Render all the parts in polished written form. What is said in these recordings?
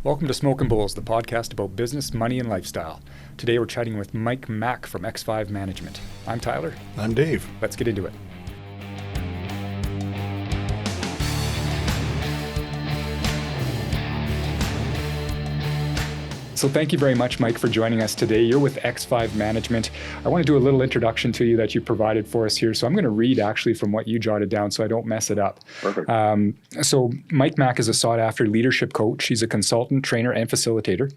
Welcome to Smokin Bulls, the podcast about business, money, and lifestyle. Today we're chatting with Mike Mack from X5 Management. I'm Tyler. I'm Dave. Let's get into it. So thank you very much, Mike, for joining us today. You're with X5 Management. I want to do a little introduction to you that you provided for us here. So I'm going to read actually from what you jotted down so I don't mess it up. Perfect. So Mike Mack is a sought-after leadership coach. He's a consultant, trainer, and facilitator.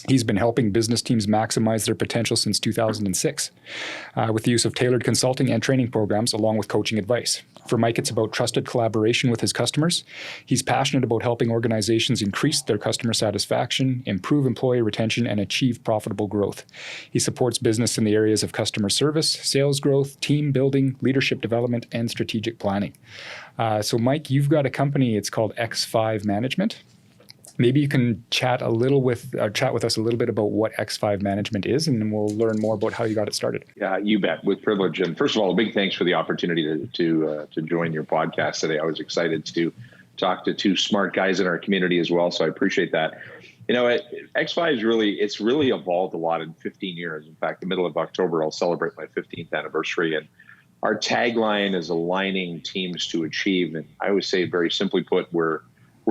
He's been helping business teams maximize their potential since 2006 with the use of tailored consulting and training programs along with coaching advice. For Mike, it's about trusted collaboration with his customers. He's passionate about helping organizations increase their customer satisfaction, improve employee retention, and achieve profitable growth. He supports business in the areas of customer service, sales growth, team building, leadership development, and strategic planning. So Mike, you've got a company, it's called X5 Management. Maybe you can chat with us a little bit about what X5 Management is, and then we'll learn more about how you got it started. Yeah, you bet. With privilege. And first of all, a big thanks for the opportunity to join your podcast today. I was excited to talk to two smart guys in our community as well, so I appreciate that. You know, X5 is really evolved a lot in 15 years. In fact, the middle of October, I'll celebrate my 15th anniversary, and our tagline is aligning teams to achieve. And I always say, very simply put, we're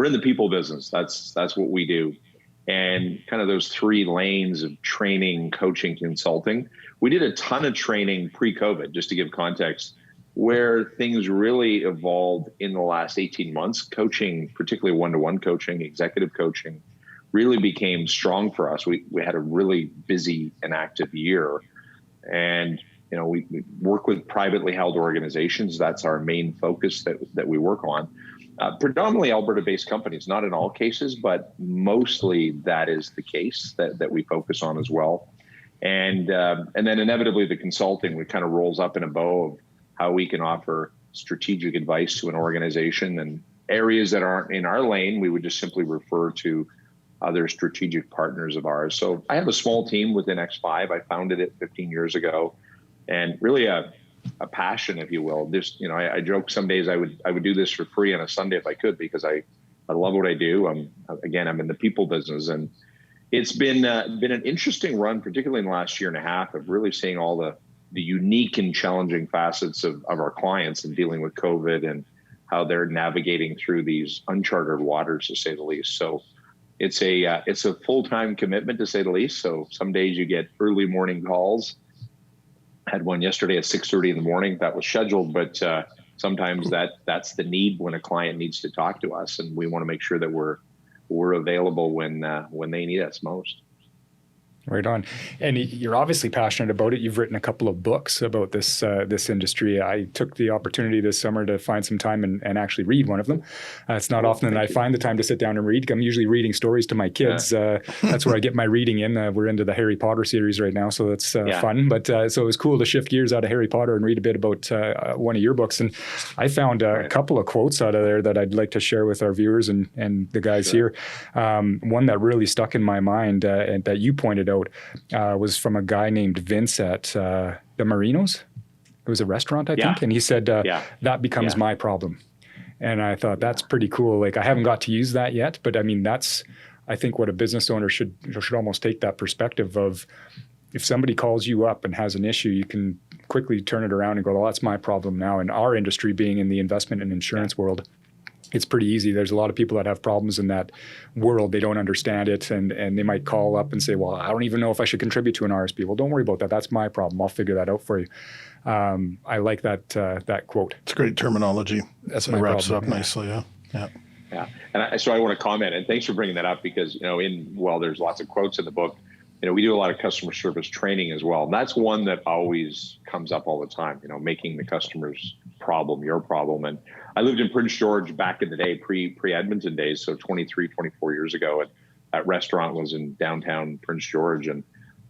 in the people business. That's what we do. And kind of those three lanes of training, coaching, consulting. We did a ton of training pre-COVID, just to give context, where things really evolved in the last 18 months. Coaching, particularly one-to-one coaching, executive coaching, really became strong for us. We had a really busy and active year. And you know, we work with privately held organizations. That's our main focus that we work on. Predominantly Alberta-based companies, not in all cases, but mostly that is the case that we focus on as well. And then inevitably the consulting, which kind of rolls up in a bow of how we can offer strategic advice to an organization, and areas that aren't in our lane, we would just simply refer to other strategic partners of ours. So I have a small team within X5. I founded it 15 years ago, and really a passion, if you will. Just, you know, I joke some days I would do this for free on a Sunday if I could, because I love what I do. I'm in the people business, and it's been an interesting run, particularly in the last year and a half, of really seeing all the unique and challenging facets of our clients and dealing with COVID and how they're navigating through these uncharted waters, to say the least. So it's a full-time commitment, to say the least. So some days you get early morning calls. Had one yesterday at 6:30 in the morning. That was scheduled, but sometimes that's the need when a client needs to talk to us, and we want to make sure that we're available when they need us most. Right on. And you're obviously passionate about it. You've written a couple of books about this industry. I took the opportunity this summer to find some time and actually read one of them. It's not often that I find the time to sit down and read. I'm usually reading stories to my kids. Yeah. That's where I get my reading in. We're into the Harry Potter series right now, so that's fun. But so it was cool to shift gears out of Harry Potter and read a bit about one of your books. And I found a couple of quotes out of there that I'd like to share with our viewers and the guys here. One that really stuck in my mind and that you pointed out was from a guy named Vince at the Marinos. It was a restaurant, I think. And he said, that becomes my problem. And I thought, that's pretty cool. Like, I haven't got to use that yet, but I mean, that's, I think, what a business owner should almost take that perspective of, if somebody calls you up and has an issue, you can quickly turn it around and go, well, that's my problem now. In our industry, being in the investment and insurance world, it's pretty easy. There's a lot of people that have problems in that world. They don't understand it, and they might call up and say, well, I don't even know if I should contribute to an RSP. Well, don't worry about that. That's my problem. I'll figure that out for you. I like that quote. It's great terminology. That's it my wraps problem. up nicely. Yeah. And so I want to comment, and thanks for bringing that up, because, you know, there's lots of quotes in the book. You know, we do a lot of customer service training as well. And that's one that always comes up all the time, you know, making the customer's problem your problem. And I lived in Prince George back in the day, pre-Edmonton days, so 24 years ago. And that restaurant was in downtown Prince George. And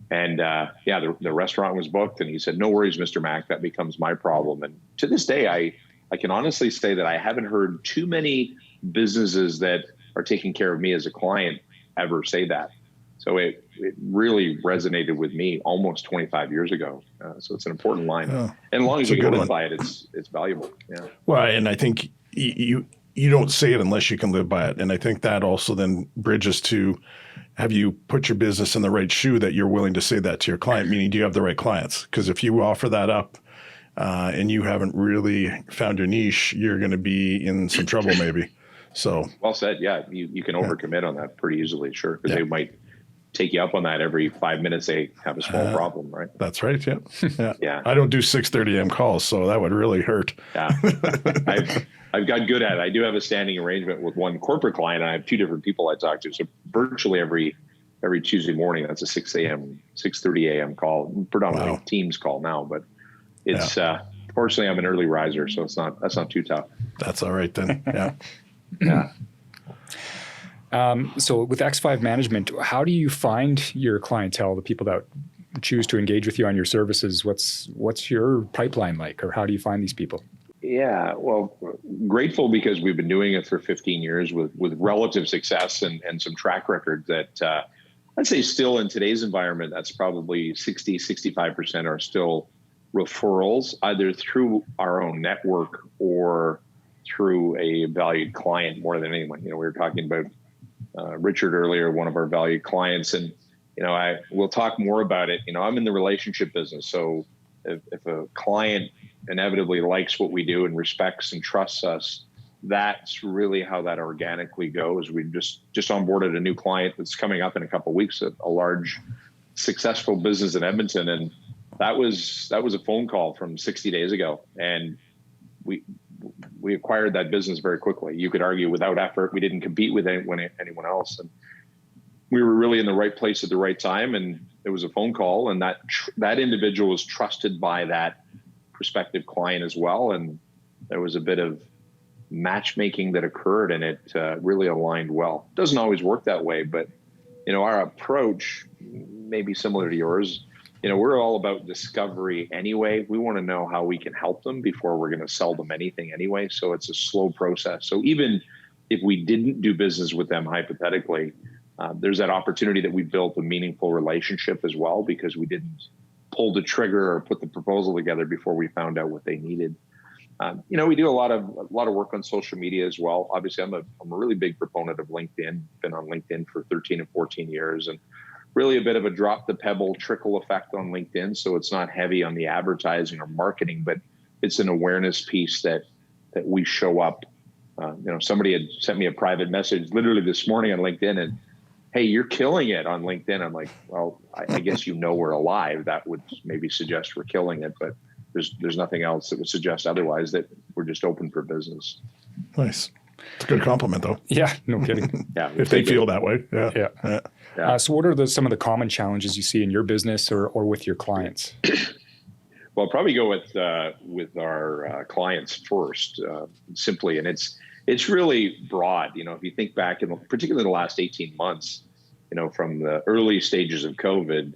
the restaurant was booked. And he said, no worries, Mr. Mack, that becomes my problem. And to this day, I can honestly say that I haven't heard too many businesses that are taking care of me as a client ever say that. So it really resonated with me almost 25 years ago. So it's an important line. And as long as you can live by it, it's valuable. Yeah. Well, and I think you you don't say it unless you can live by it. And I think that also then bridges to, have you put your business in the right shoe that you're willing to say that to your client? Meaning, do you have the right clients? Because if you offer that up and you haven't really found your niche, you're going to be in some trouble maybe. So well said. Yeah, you can overcommit on that pretty easily, sure, because Yeah. they might take you up on that every 5 minutes they have a small problem, right? That's right. Yeah. Yeah. Yeah. I don't do 6:30 a.m. calls, so that would really hurt. Yeah, I've got good at it. I do have a standing arrangement with one corporate client, and I have two different people I talk to. So virtually every Tuesday morning, that's a 6:30 a.m. call, predominantly Wow. Teams call now. But it's fortunately I'm an early riser, so that's not too tough. That's all right then. Yeah. Yeah. So with X5 management, how do you find your clientele, the people that choose to engage with you on your services? What's your pipeline like, or how do you find these people? Yeah, well, grateful because we've been doing it for 15 years with relative success and some track record that I'd say still in today's environment, that's probably 65% are still referrals, either through our own network or through a valued client more than anyone. We were talking about Richard earlier, one of our valued clients, and we'll talk more about it. I'm in the relationship business, so if a client inevitably likes what we do and respects and trusts us, that's really how that organically goes. We just onboarded a new client that's coming up in a couple of weeks, a large, successful business in Edmonton, and that was a phone call from 60 days ago, and we acquired that business very quickly. You could argue without effort. We didn't compete with anyone else, and we were really in the right place at the right time. And it was a phone call, and that individual was trusted by that prospective client as well. And there was a bit of matchmaking that occurred, and it really aligned well. Doesn't always work that way, but our approach may be similar to yours. We're all about discovery anyway. We want to know how we can help them before we're going to sell them anything anyway. So it's a slow process. So even if we didn't do business with them hypothetically, there's that opportunity that we built a meaningful relationship as well, because we didn't pull the trigger or put the proposal together before we found out what they needed. We do a lot of work on social media as well. Obviously, I'm a really big proponent of LinkedIn. Been on LinkedIn for 13 and 14 years, and really a bit of a drop the pebble trickle effect on LinkedIn. So it's not heavy on the advertising or marketing, but it's an awareness piece that we show up. Somebody had sent me a private message literally this morning on LinkedIn, and hey, you're killing it on LinkedIn. I'm like, well, I guess we're alive. That would maybe suggest we're killing it, but there's nothing else that would suggest otherwise, that we're just open for business. Nice. It's a good compliment, though. Yeah, no kidding. Yeah, If they feel that way. Yeah. Yeah. So what are some of the common challenges you see in your business or with your clients? Well, I'll probably go with our clients first, simply, and it's really broad. If you think back, particularly in the last 18 months, from the early stages of COVID,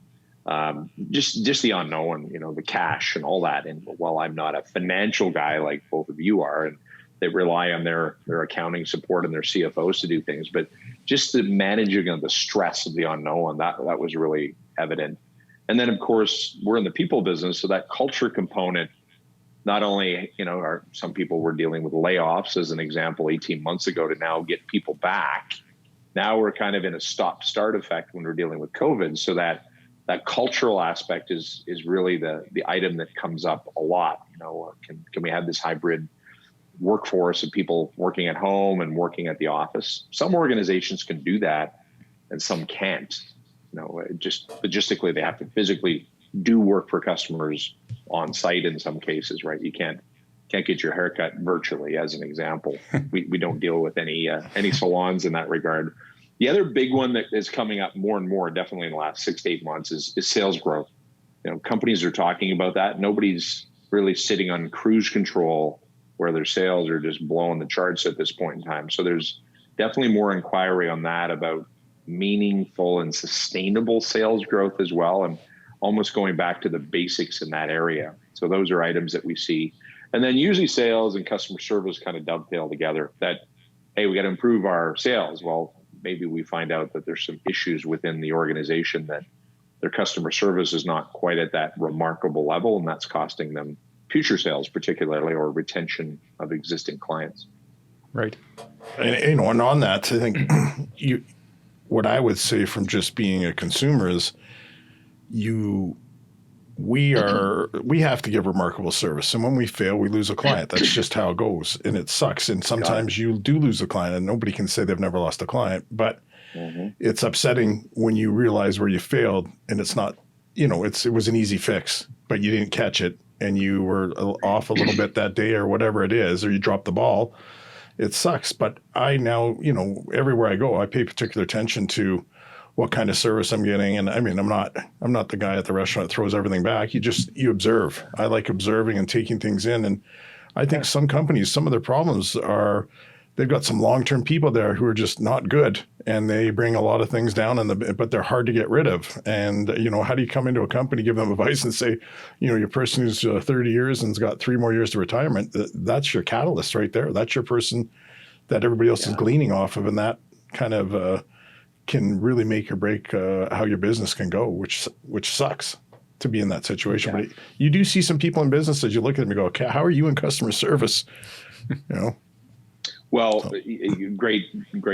just the unknown, the cash and all that. And while I'm not a financial guy like both of you are, and they rely on their accounting support and their CFOs to do things, but just the managing of the stress of the unknown, that was really evident. And then, of course, we're in the people business, so that culture component, not only, some people were dealing with layoffs, as an example, 18 months ago, to now get people back. Now we're kind of in a stop-start effect when we're dealing with COVID, so that cultural aspect is really the item that comes up a lot. Can we have this hybrid workforce of people working at home and working at the office? Some organizations can do that, and some can't. Just logistically, they have to physically do work for customers on site in some cases, right? You can't get your haircut virtually, as an example. We don't deal with any salons in that regard. The other big one that is coming up more and more, definitely in the last 6 to 8 months, is sales growth. Companies are talking about that. Nobody's really sitting on cruise control where their sales are just blowing the charts at this point in time. So there's definitely more inquiry on that, about meaningful and sustainable sales growth as well, and almost going back to the basics in that area. So those are items that we see. And then usually sales and customer service kind of dovetail together, that, hey, we got to improve our sales. Well, maybe we find out that there's some issues within the organization, that their customer service is not quite at that remarkable level, and that's costing them future sales, particularly, or retention of existing clients. Right. And on that, I think what I would say from just being a consumer is we have to give remarkable service. And when we fail, we lose a client. That's just how it goes. And it sucks. And sometimes you do lose a client, and nobody can say they've never lost a client, but it's upsetting when you realize where you failed and it's not, it was an easy fix, but you didn't catch it and you were off a little bit that day or whatever it is, or you dropped the ball. It sucks. But I now, everywhere I go, I pay particular attention to what kind of service I'm getting. And I mean, I'm not the guy at the restaurant that throws everything back. You observe. I like observing and taking things in. And I think some companies, some of their problems are they've got some long-term people there who are just not good, and they bring a lot of things down, but they're hard to get rid of. And, how do you come into a company, give them advice and say, your person who's 30 years and's got 3 more years to retirement, that's your catalyst right there. That's your person that everybody else is gleaning off of. And that kind of can really make or break how your business can go, which sucks to be in that situation. But you do see some people in business that you look at them and go, okay, how are you in customer service? Well, great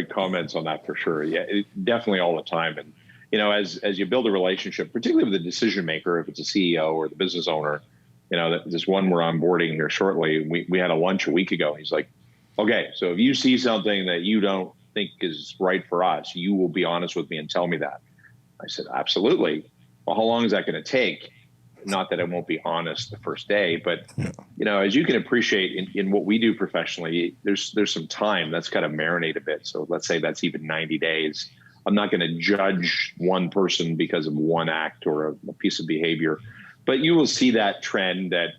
comments on that for sure. Yeah, definitely all the time. And, as you build a relationship, particularly with the decision maker, if it's a CEO or the business owner, this one we're onboarding here shortly, we had a lunch a week ago. He's like, okay, so if you see something that you don't think is right for us, you will be honest with me and tell me that. I said, absolutely. Well, how long is that going to take? Not that I won't be honest the first day, but as you can appreciate in what we do professionally, there's some time that's got to marinate a bit. So let's say that's even 90 days. I'm not going to judge one person because of one act or a piece of behavior, but you will see that trend that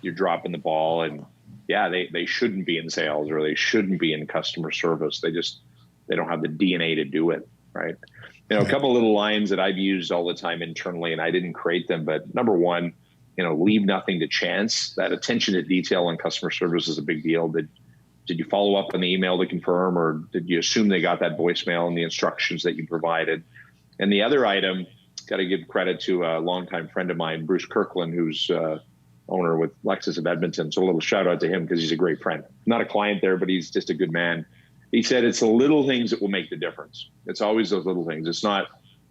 you're dropping the ball, and they shouldn't be in sales or they shouldn't be in customer service. They don't have the DNA to do it, right? A couple of little lines that I've used all the time internally, and I didn't create them, but number one, leave nothing to chance. That attention to detail in customer service is a big deal. Did you follow up on the email to confirm, or did you assume they got that voicemail and the instructions that you provided? And the other item, got to give credit to a longtime friend of mine, Bruce Kirkland, who's owner with Lexus of Edmonton. So a little shout out to him because he's a great friend. Not a client there, but he's just a good man. He said it's the little things that will make the difference. It's always those little things. It's not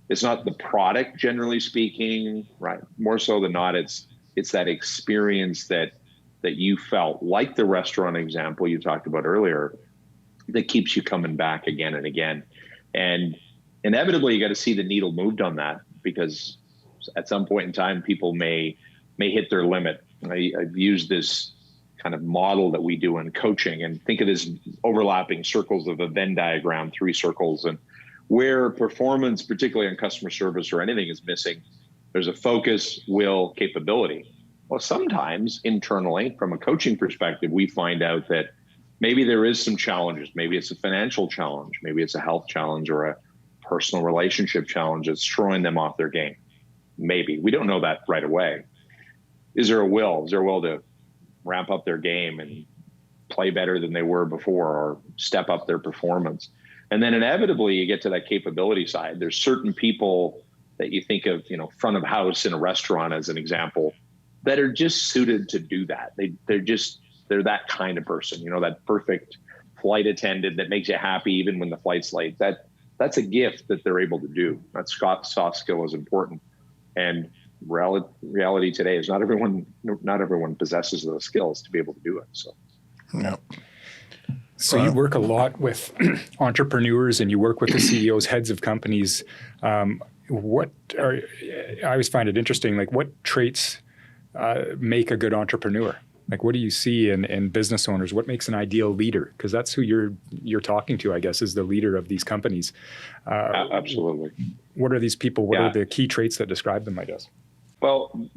the product, generally speaking, right? More so than not, it's that experience that you felt, like the restaurant example you talked about earlier, that keeps you coming back again and again. And inevitably, you got to see the needle moved on that, because at some point in time, people may hit their limit. I've used this kind of model that we do in coaching, and think of this overlapping circles of a Venn diagram, 3 circles, and where performance, particularly in customer service or anything, is missing, there's a focus, will, capability. Well, sometimes internally, from a coaching perspective, we find out that maybe there is some challenges. Maybe it's a financial challenge. Maybe it's a health challenge or a personal relationship challenge that's throwing them off their game. Maybe. We don't know that right away. Is there a will? Is there a will to ramp up their game and play better than they were before, or step up their performance? And then inevitably you get to that capability side. There's certain people that you think of, front of house in a restaurant as an example, that are just suited to do that. They're that kind of person, that perfect flight attendant that makes you happy even when the flight's late. That's a gift that they're able to do. That soft skill is important. And reality today is not everyone possesses those skills to be able to do it. So you work a lot with entrepreneurs, and you work with the CEOs, heads of companies. I always find it interesting, like what traits make a good entrepreneur? Like, what do you see in business owners? What makes an ideal leader? Because that's who you're talking to, I guess, is the leader of these companies. Absolutely. What are these people? What are the key traits that describe them, I guess? Well,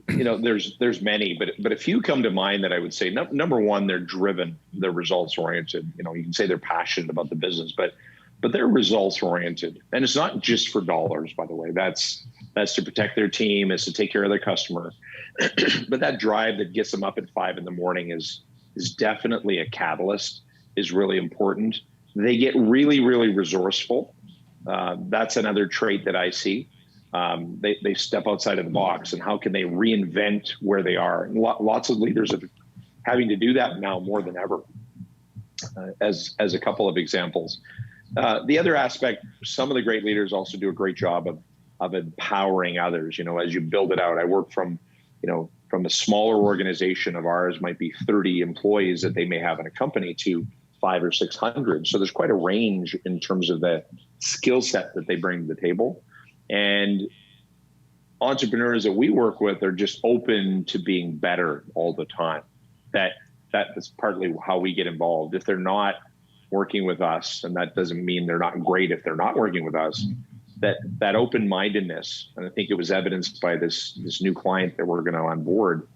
there's many, but a few come to mind that I would say. Number one, they're driven, they're results oriented. You can say they're passionate about the business, but they're results oriented, and it's not just for dollars. By the way, that's to protect their team, is to take care of their customer. But that drive that gets them up at 5 a.m. is definitely a catalyst. Is really important. They get really, really resourceful. That's another trait that I see. They step outside of the box, and how can they reinvent where they are? And lots of leaders are having to do that now more than ever. as a couple of examples. The other aspect, some of the great leaders also do a great job of empowering others. As you build it out, I work from a smaller organization of ours, might be 30 employees that they may have in a company, to 500 or 600. So there's quite a range in terms of the skill set that they bring to the table. And entrepreneurs that we work with are just open to being better all the time. That is partly how we get involved. If they're not working with us, and that doesn't mean they're not great if they're not working with us, that open-mindedness, and I think it was evidenced by this new client that we're going to onboard.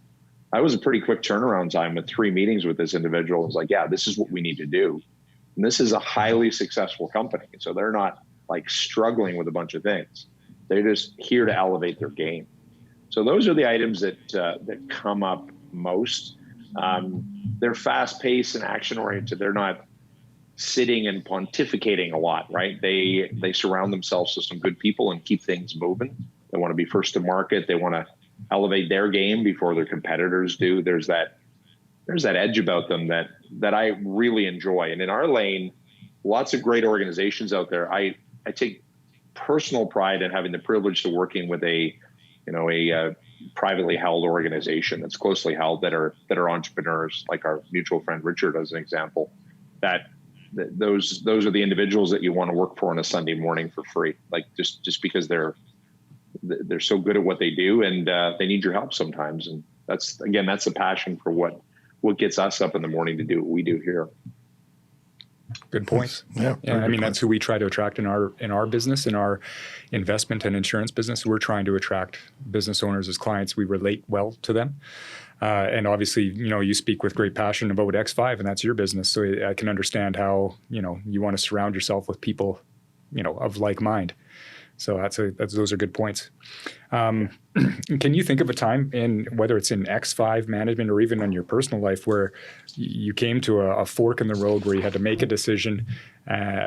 I was a pretty quick turnaround time with 3 meetings with this individual. I was like, yeah, this is what we need to do. And this is a highly successful company. So they're not like struggling with a bunch of things. They're just here to elevate their game. So those are the items that come up most. They're fast-paced and action-oriented. They're not sitting and pontificating a lot, right? They surround themselves with some good people and keep things moving. They want to be first to market. They want to elevate their game before their competitors do. There's that edge about them that I really enjoy. And in our lane, lots of great organizations out there. I take personal pride in having the privilege to working with a privately held organization that's closely held that are entrepreneurs, like our mutual friend Richard as an example. Those are the individuals that you want to work for on a Sunday morning for free, like just because they're so good at what they do, and they need your help sometimes. And that's the passion for what gets us up in the morning to do what we do here. Good points. Yeah. I mean, that's who we try to attract in our business, in our investment and insurance business. We're trying to attract business owners as clients. We relate well to them. And obviously, you speak with great passion about X5, and that's your business. So I can understand how, you want to surround yourself with people, of like mind. So those are good points. Can you think of a time whether it's in X5 management or even in your personal life, where you came to a fork in the road where you had to make a decision?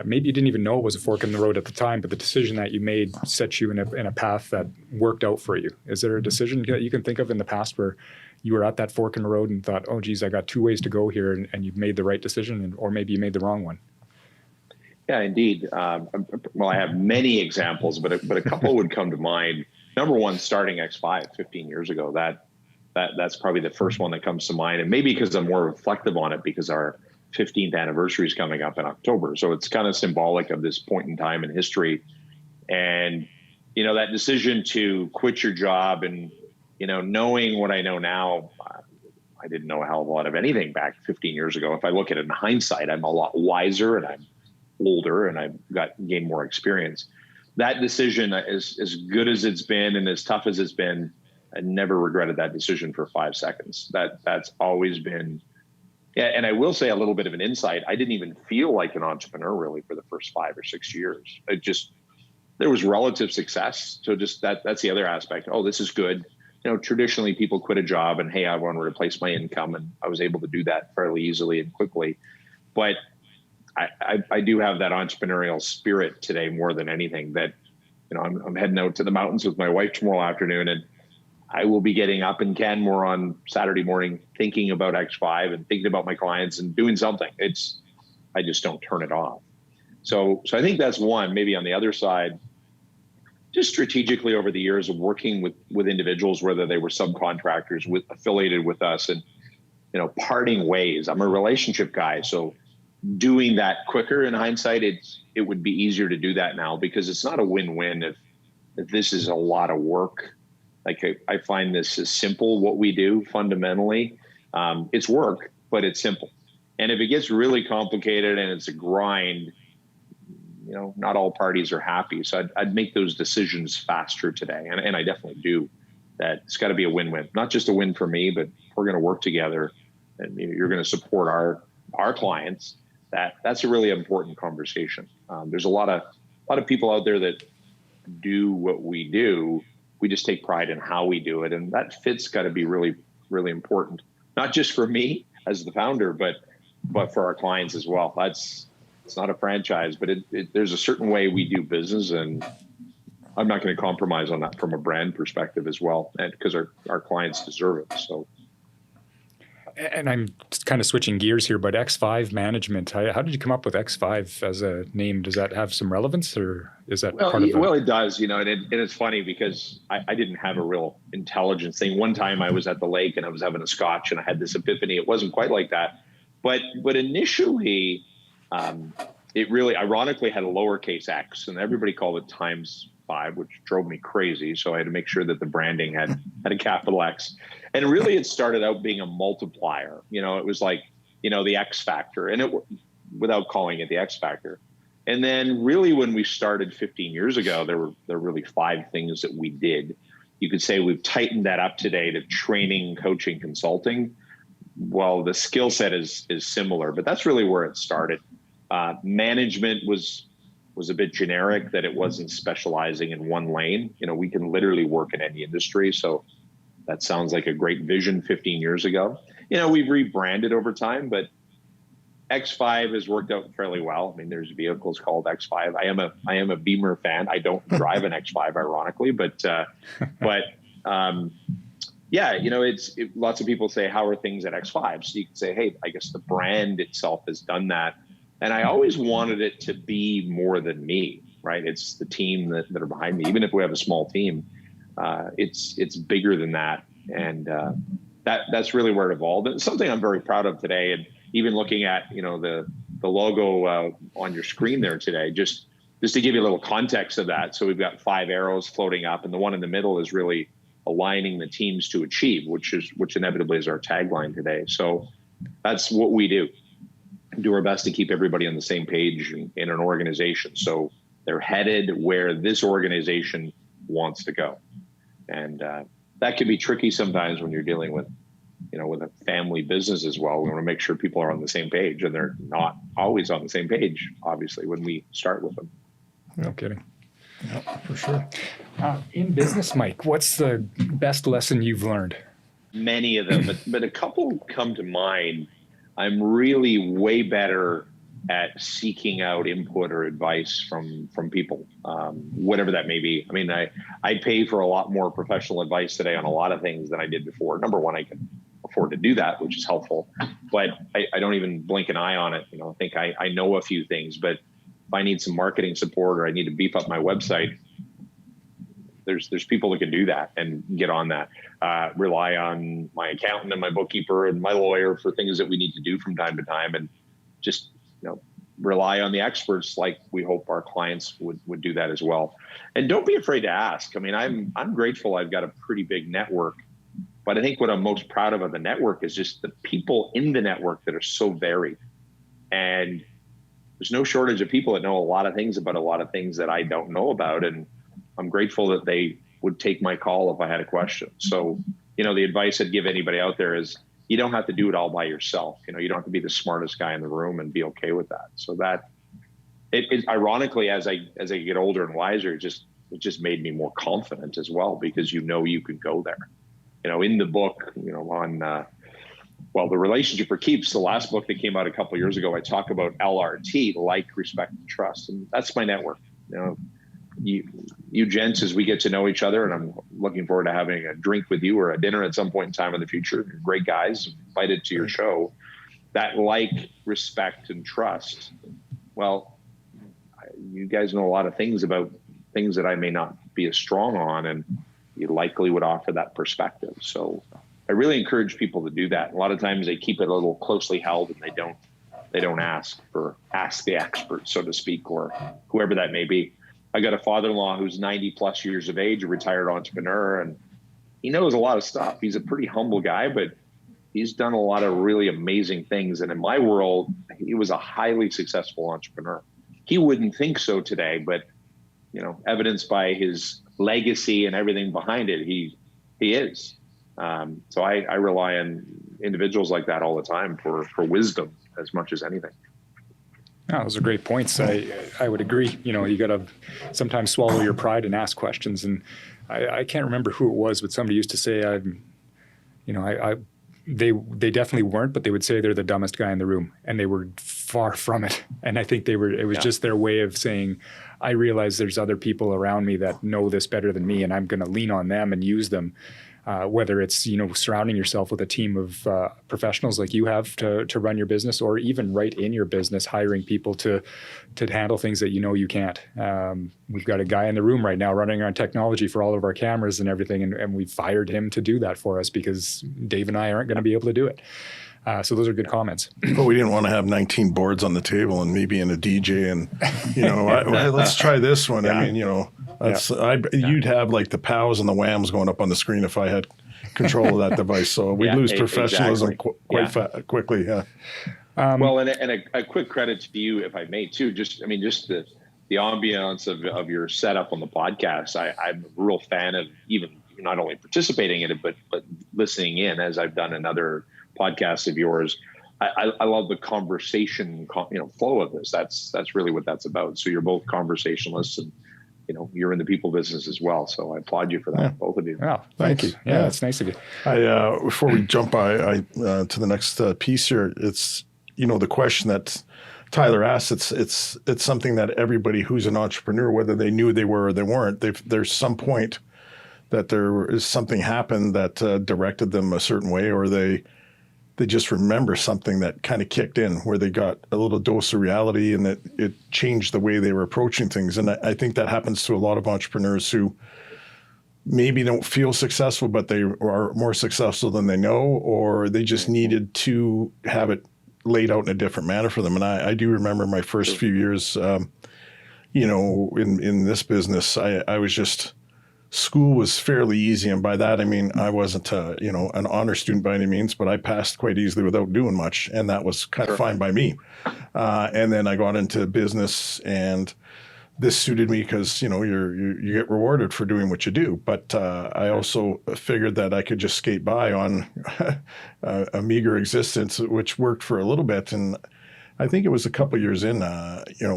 Maybe you didn't even know it was a fork in the road at the time, but the decision that you made set you in a path that worked out for you. Is there a decision that you can think of in the past where you were at that fork in the road and thought, oh, geez, I got 2 ways to go here, and you've made the right decision, or maybe you made the wrong one? Yeah, indeed. Well, I have many examples, but a couple would come to mind. Number one, starting X5 15 years ago. That's probably the first one that comes to mind, and maybe because I'm more reflective on it because our 15th anniversary is coming up in October, so it's kind of symbolic of this point in time in history. And that decision to quit your job, and knowing what I know now, I didn't know a hell of a lot of anything back 15 years ago. If I look at it in hindsight, I'm a lot wiser and I'm older and I've gained more experience. That decision, as good as it's been and as tough as it's been, I never regretted that decision for 5 seconds. That's always been, yeah. And I will say a little bit of an insight. I didn't even feel like an entrepreneur really for the first 5 or 6 years. There was relative success. So that's the other aspect. Oh, this is good. Traditionally people quit a job and, hey, I want to replace my income. And I was able to do that fairly easily and quickly. But I do have that entrepreneurial spirit today more than anything, that, I'm heading out to the mountains with my wife tomorrow afternoon, and I will be getting up in Canmore on Saturday morning, thinking about X5 and thinking about my clients and doing something. I just don't turn it off. So I think that's one. Maybe on the other side, just strategically over the years of working with individuals, whether they were subcontractors affiliated with us, and, parting ways. I'm a relationship guy, so doing that quicker in hindsight, it would be easier to do that now, because it's not a win-win if this is a lot of work. Like I find this is simple, what we do fundamentally. It's work, but it's simple. And if it gets really complicated and it's a grind, not all parties are happy. So I'd make those decisions faster today. And I definitely do. That it's got to be a win-win, not just a win for me, but we're going to work together and you're going to support our clients. That's a really important conversation. There's a lot of people out there that do what we do. We just take pride in how we do it. And that fit's got to be really, really important, not just for me as the founder, but for our clients as well. It's not a franchise, but there's a certain way we do business, and I'm not going to compromise on that from a brand perspective as well, and because our clients deserve it. So And I'm kind of switching gears here, but X5 management, how did you come up with X5 as a name? Does that have some relevance, or is that part of it? Well, it does, and it's funny because I didn't have a real intelligence thing. One time I was at the lake and I was having a scotch and I had this epiphany. It wasn't quite like that. But initially, it really ironically had a lowercase x, and everybody called it ×5, which drove me crazy. So I had to make sure that the branding had a capital X. And really, it started out being a multiplier. It was like, the X factor, and without calling it the X factor. And then really, when we started 15 years ago, there were really 5 things that we did. You could say we've tightened that up today to training, coaching, consulting. Well, the skill set is similar, but that's really where it started. Management was a bit generic, that it wasn't specializing in one lane. We can literally work in any industry. So that sounds like a great vision 15 years ago. We've rebranded over time, but X5 has worked out fairly well. I mean, there's vehicles called X5. I am a Beamer fan. I don't drive an X5, ironically, but yeah, lots of people say, how are things at X5? So you can say, hey, I guess the brand itself has done that. And I always wanted it to be more than me, right? It's the team that are behind me. Even if we have a small team, it's bigger than that. And that's really where it evolved. And it's something I'm very proud of today. And even looking at, the logo on your screen there today, just to give you a little context of that. So we've got 5 arrows floating up, and the one in the middle is really aligning the teams to achieve, which inevitably is our tagline today. So that's what we do our best to keep everybody on the same page in an organization. So they're headed where this organization wants to go. And that can be tricky sometimes when you're dealing with, with a family business as well. We want to make sure people are on the same page, and they're not always on the same page, obviously, when we start with them. No kidding. Yeah, for sure. In business, Mike, what's the best lesson you've learned? Many of them, but a couple come to mind. I'm really way better at seeking out input or advice from people, whatever that may be. I mean, I pay for a lot more professional advice today on a lot of things than I did before. Number one, I can afford to do that, which is helpful, but I don't even blink an eye on it. I think I know a few things, but if I need some marketing support or I need to beef up my website, there's people that can do that and get on that. Rely on my accountant and my bookkeeper and my lawyer for things that we need to do from time to time, and just rely on the experts like we hope our clients would do that as well. And don't be afraid to ask. I mean, I'm grateful I've got a pretty big network, but I think what I'm most proud of the network is just the people in the network that are so varied. And there's no shortage of people that know a lot of things about a lot of things that I don't know about. And I'm grateful that they would take my call if I had a question. So, the advice I'd give anybody out there is you don't have to do it all by yourself. You don't have to be the smartest guy in the room and be okay with that. So that it ironically, as I get older and wiser, it just made me more confident as well, because you can go there. In the book, on the Relationship for Keeps, the last book that came out a couple of years ago, I talk about LRT, like, respect, and trust, and that's my network. You gents, as we get to know each other, and I'm looking forward to having a drink with you or a dinner at some point in time in the future. You're great guys, invited to your show. That like, respect, and trust. Well, you guys know a lot of things about things that I may not be as strong on, and you likely would offer that perspective. So I really encourage people to do that. A lot of times they keep it a little closely held, and they don't ask the expert, so to speak, or whoever that may be. I got a father-in-law who's 90 plus years of age, a retired entrepreneur, and he knows a lot of stuff. He's a pretty humble guy, but he's done a lot of really amazing things. And in my world, he was a highly successful entrepreneur. He wouldn't think so today, but evidenced by his legacy and everything behind it, he is. So I rely on individuals like that all the time for wisdom as much as anything. Oh, those are great points. I would agree. You got to sometimes swallow your pride and ask questions. And I can't remember who it was, but somebody used to say, they definitely weren't, but they would say they're the dumbest guy in the room, and they were far from it. And I think it was just their way of saying, I realize there's other people around me that know this better than me, and I'm going to lean on them and use them. Whether it's, surrounding yourself with a team of professionals like you have to run your business, or even right in your business, hiring people to handle things that you can't. We've got a guy in the room right now running on technology for all of our cameras and everything, and we fired him to do that for us because Dave and I aren't going to be able to do it. So those are good comments. But we didn't want to have 19 boards on the table and me being a DJ and, let's try this one. Yeah. I mean, you'd have like the POWs and the WHAMs going up on the screen if I had control of that device. So we'd lose professionalism quickly. Yeah. Well, and a quick credit to you, if I may, too. Just the ambiance of your setup on the podcast. I'm a real fan of even not only participating in it, but listening in, as I've done in other podcasts of yours. I love the conversation, flow of this. That's really what that's about. So you're both conversationalists, and you're in the people business as well. So I applaud you for that, both of you. Wow, thank you. Yeah, that's nice of you. Before we jump to the next piece here, it's the question that Tyler asked. It's something that everybody who's an entrepreneur, whether they knew they were or they weren't, there's some point that there is something happened that directed them a certain way, or they just remember something that kind of kicked in, where they got a little dose of reality and that it changed the way they were approaching things. And I think that happens to a lot of entrepreneurs who maybe don't feel successful, but they are more successful than they know, or they just needed to have it laid out in a different manner for them. And I do remember my first few years, in this business, I was just... School was fairly easy, and by that I mean I wasn't an honor student by any means, but I passed quite easily without doing much, and that was kind of fine by me. And then I got into business, and this suited me because you get rewarded for doing what you do. But I also figured that I could just skate by on a meager existence, which worked for a little bit. And I think it was a couple of years in,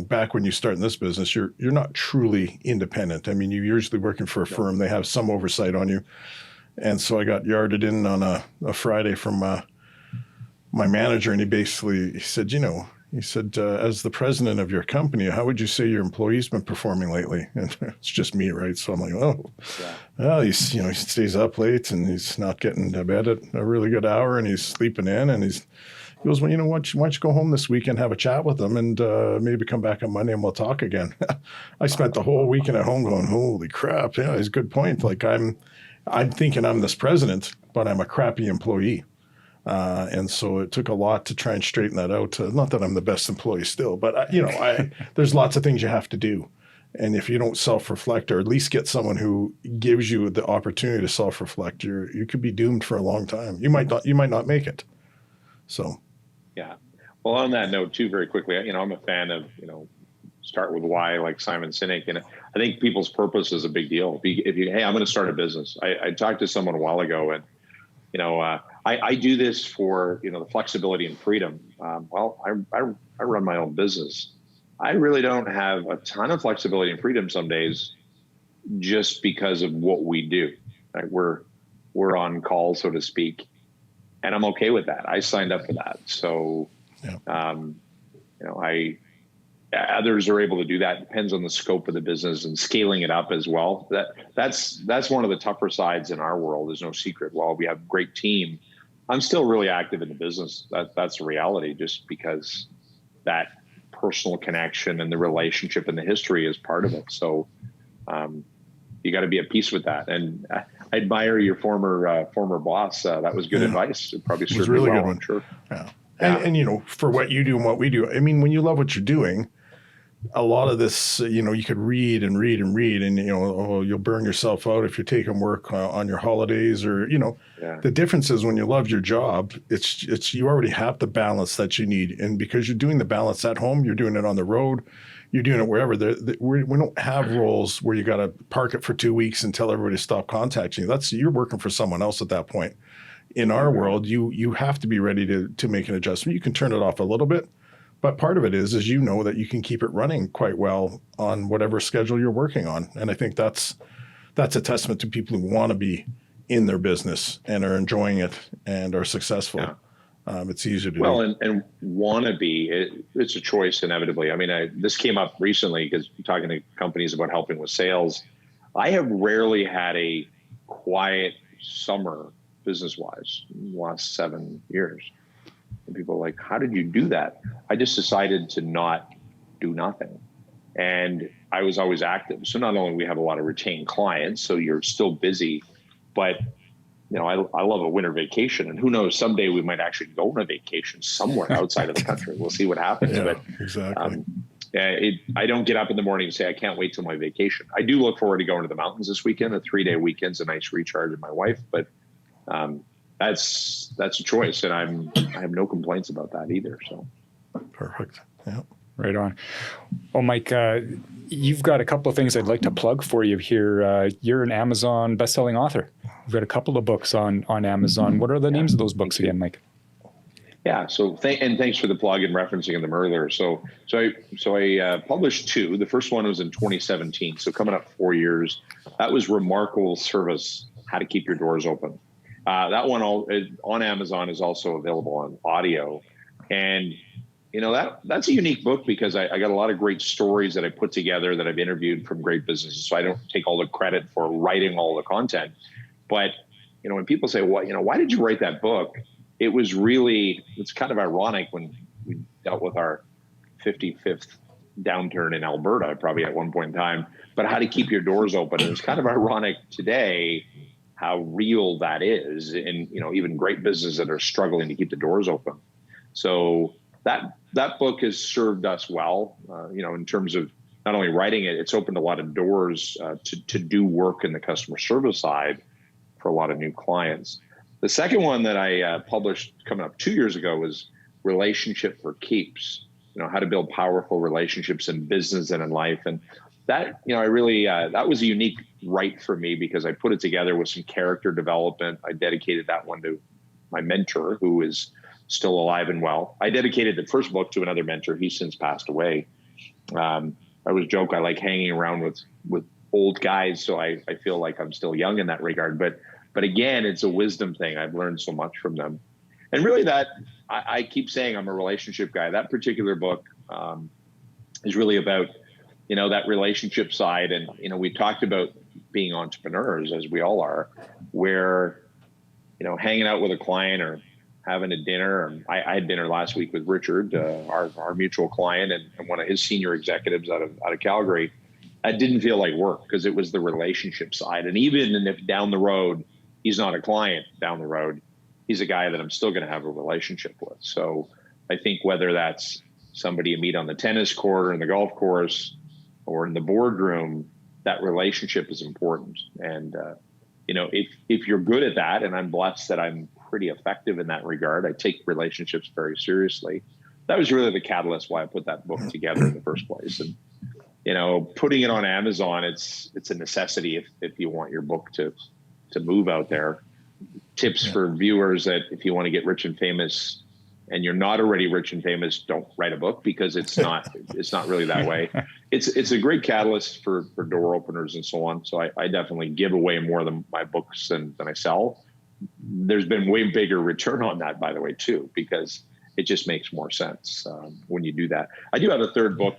back when you start in this business, you're not truly independent. I mean, you're usually working for a firm. They have some oversight on you. And so I got yarded in on a Friday from my manager, and he said, as the president of your company, how would you say your employee's been performing lately? And it's just me, right? So I'm like, well, he stays up late, and he's not getting to bed at a really good hour, and he's sleeping in, and he goes, well, why don't you go home this weekend, have a chat with them, and maybe come back on Monday and we'll talk again. I spent the whole weekend at home going, holy crap. Yeah, it's a good point. Like I'm thinking I'm this president, but I'm a crappy employee. And so it took a lot to try and straighten that out. Not that I'm the best employee still, but there's lots of things you have to do. And if you don't self-reflect, or at least get someone who gives you the opportunity to self-reflect, you could be doomed for a long time. You might not make it. So. Yeah. Well, on that note, too, very quickly, I'm a fan of, start with why, like Simon Sinek. And I think people's purpose is a big deal. Hey, I'm going to start a business. I talked to someone a while ago, and, I do this for, the flexibility and freedom. I run my own business. I really don't have a ton of flexibility and freedom some days just because of what we do. Right? We're on call, so to speak. And I'm okay with that. I signed up for that. So, others are able to do that. Depends on the scope of the business and scaling it up as well. That's one of the tougher sides in our world. There's no secret. While we have a great team, I'm still really active in the business. That's a reality, just because that personal connection and the relationship and the history is part of it. So, you got to be at peace with that. And I admire your former boss. That was good advice. It probably served really well, good one. I'm sure. Yeah. And for what you do and what we do, I mean, when you love what you're doing, a lot of this, you could read and read and read, and you'll burn yourself out if you're taking work on your holidays, or The difference is when you love your job, it's you already have the balance that you need, and because you're doing the balance at home, you're doing it on the road. You're doing it wherever. We don't have roles where you got to park it for 2 weeks and tell everybody to stop contacting you. You're working for someone else at that point. In our world, you have to be ready to make an adjustment. You can turn it off a little bit, but part of it is that you can keep it running quite well on whatever schedule you're working on. And I think that's a testament to people who want to be in their business and are enjoying it and are successful. It's easier to Well, do. and wannabe, it's a choice inevitably. I mean, this came up recently because talking to companies about helping with sales. I have rarely had a quiet summer business-wise in the last 7 years. And people are like, how did you do that? I just decided to not do nothing. And I was always active. So not only we have a lot of retained clients, so you're still busy, but I love a winter vacation, and who knows, someday we might actually go on a vacation somewhere outside of the country. We'll see what happens. Yeah, but exactly. I don't get up in the morning and say, I can't wait till my vacation. I do look forward to going to the mountains this weekend. A 3-day weekend's a nice recharge with my wife, but that's a choice. And I have no complaints about that either. So Perfect. Yeah. Right on. Well, Mike, you've got a couple of things I'd like to plug for you here. You're an Amazon best-selling author. You've got a couple of books on Amazon. What are the names of those books again, Mike? Yeah. So thanks for the plug and referencing them earlier. So I published 2. The first one was in 2017. So coming up 4 years. That was Remarkable Service: How to Keep Your Doors Open. That one on Amazon is also available on audio, and that's a unique book because I got a lot of great stories that I put together that I've interviewed from great businesses. So I don't take all the credit for writing all the content. But, when people say, well, why did you write that book? It's kind of ironic when we dealt with our 55th downturn in Alberta, probably at one point in time, but how to keep your doors open. And it's kind of ironic today how real that is in, even great businesses that are struggling to keep the doors open. So that book has served us well, in terms of not only writing it, it's opened a lot of doors to do work in the customer service side for a lot of new clients. The second one that I published coming up 2 years ago was Relationship for Keeps, how to build powerful relationships in business and in life. And that, I really, that was a unique write for me because I put it together with some character development. I dedicated that one to my mentor, who is still alive and well. I dedicated the first book to another mentor. He's since passed away. I always joke I like hanging around with old guys, so I feel like I'm still young in that regard. But again, it's a wisdom thing. I've learned so much from them. And really I keep saying I'm a relationship guy. That particular book is really about, that relationship side. And, we talked about being entrepreneurs, as we all are, where, hanging out with a client or having a dinner. I had dinner last week with Richard, our mutual client, and one of his senior executives out of Calgary. That didn't feel like work because it was the relationship side. And even if down the road, he's not a client down the road, he's a guy that I'm still going to have a relationship with. So I think whether that's somebody you meet on the tennis court or in the golf course or in the boardroom, that relationship is important. And, if you're good at that, and I'm blessed that I'm pretty effective in that regard, I take relationships very seriously. That was really the catalyst why I put that book together in the first place. And, putting it on Amazon, it's a necessity if you want your book to move out there. Tips for viewers that if you want to get rich and famous and you're not already rich and famous, don't write a book because it's not really that way. It's a great catalyst for door openers and so on. So I definitely give away more than my books than I sell. There's been way bigger return on that, by the way, too, because it just makes more sense when you do that. I do have a third book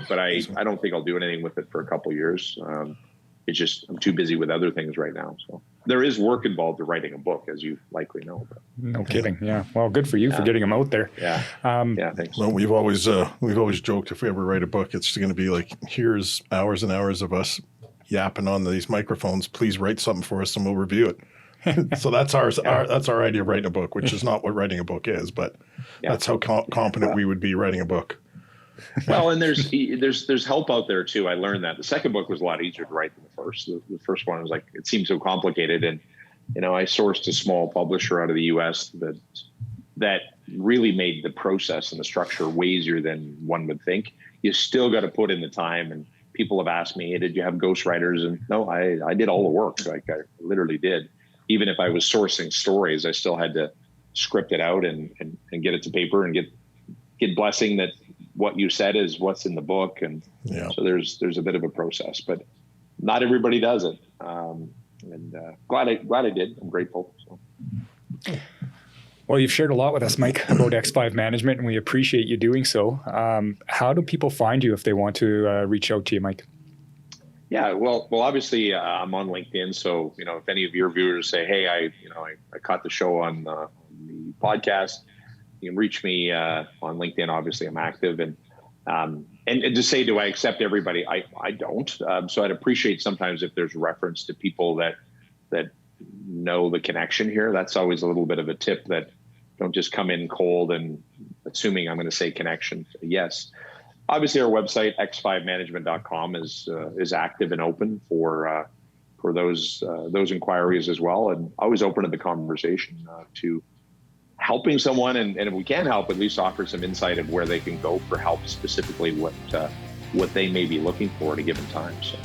but I don't think I'll do anything with it for a couple of years. It's just I'm too busy with other things right now. So there is work involved in writing a book, as you likely know. But. No kidding. Yeah. Well, good for you for getting them out there. Yeah. Thanks. Well, we've always joked if we ever write a book, it's going to be like, here's hours and hours of us yapping on these microphones. Please write something for us and we'll review it. So that's our idea of writing a book, which is not what writing a book is, but that's how competent we would be writing a book. Well, and there's help out there too. I learned that the second book was a lot easier to write than the first. The first one was like, it seemed so complicated. And, I sourced a small publisher out of the US that really made the process and the structure way easier than one would think. You still got to put in the time. And people have asked me, hey, did you have ghostwriters? And no, I did all the work. Like I literally did. Even if I was sourcing stories, I still had to script it out and get it to paper and get blessing that what you said is what's in the book. And so there's a bit of a process, but not everybody does it. And glad I did. I'm grateful. So. Well, you've shared a lot with us, Mike, about X5 management, and we appreciate you doing so. How do people find you if they want to reach out to you, Mike? Yeah, well, obviously, I'm on LinkedIn. So, if any of your viewers say, "Hey, I caught the show on the podcast," you can reach me on LinkedIn. Obviously, I'm active, and to say, do I accept everybody? I don't. So I'd appreciate sometimes if there's reference to people that know the connection here. That's always a little bit of a tip, that don't just come in cold and assuming I'm going to say connection. Yes. Obviously, our website, x5management.com, is active and open for those inquiries as well, and always open to the conversation to helping someone, and if we can help, at least offer some insight of where they can go for help, specifically what they may be looking for at a given time. So.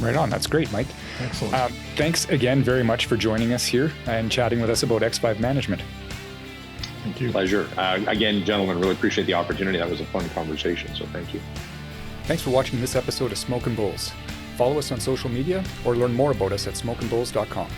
Right on. That's great, Mike. Excellent. Thanks again very much for joining us here and chatting with us about X5 management. Thank you. Pleasure. Again, gentlemen, really appreciate the opportunity. That was a fun conversation, so thank you. Thanks for watching this episode of Smokin Bulls. Follow us on social media or learn more about us at smokinbulls.com.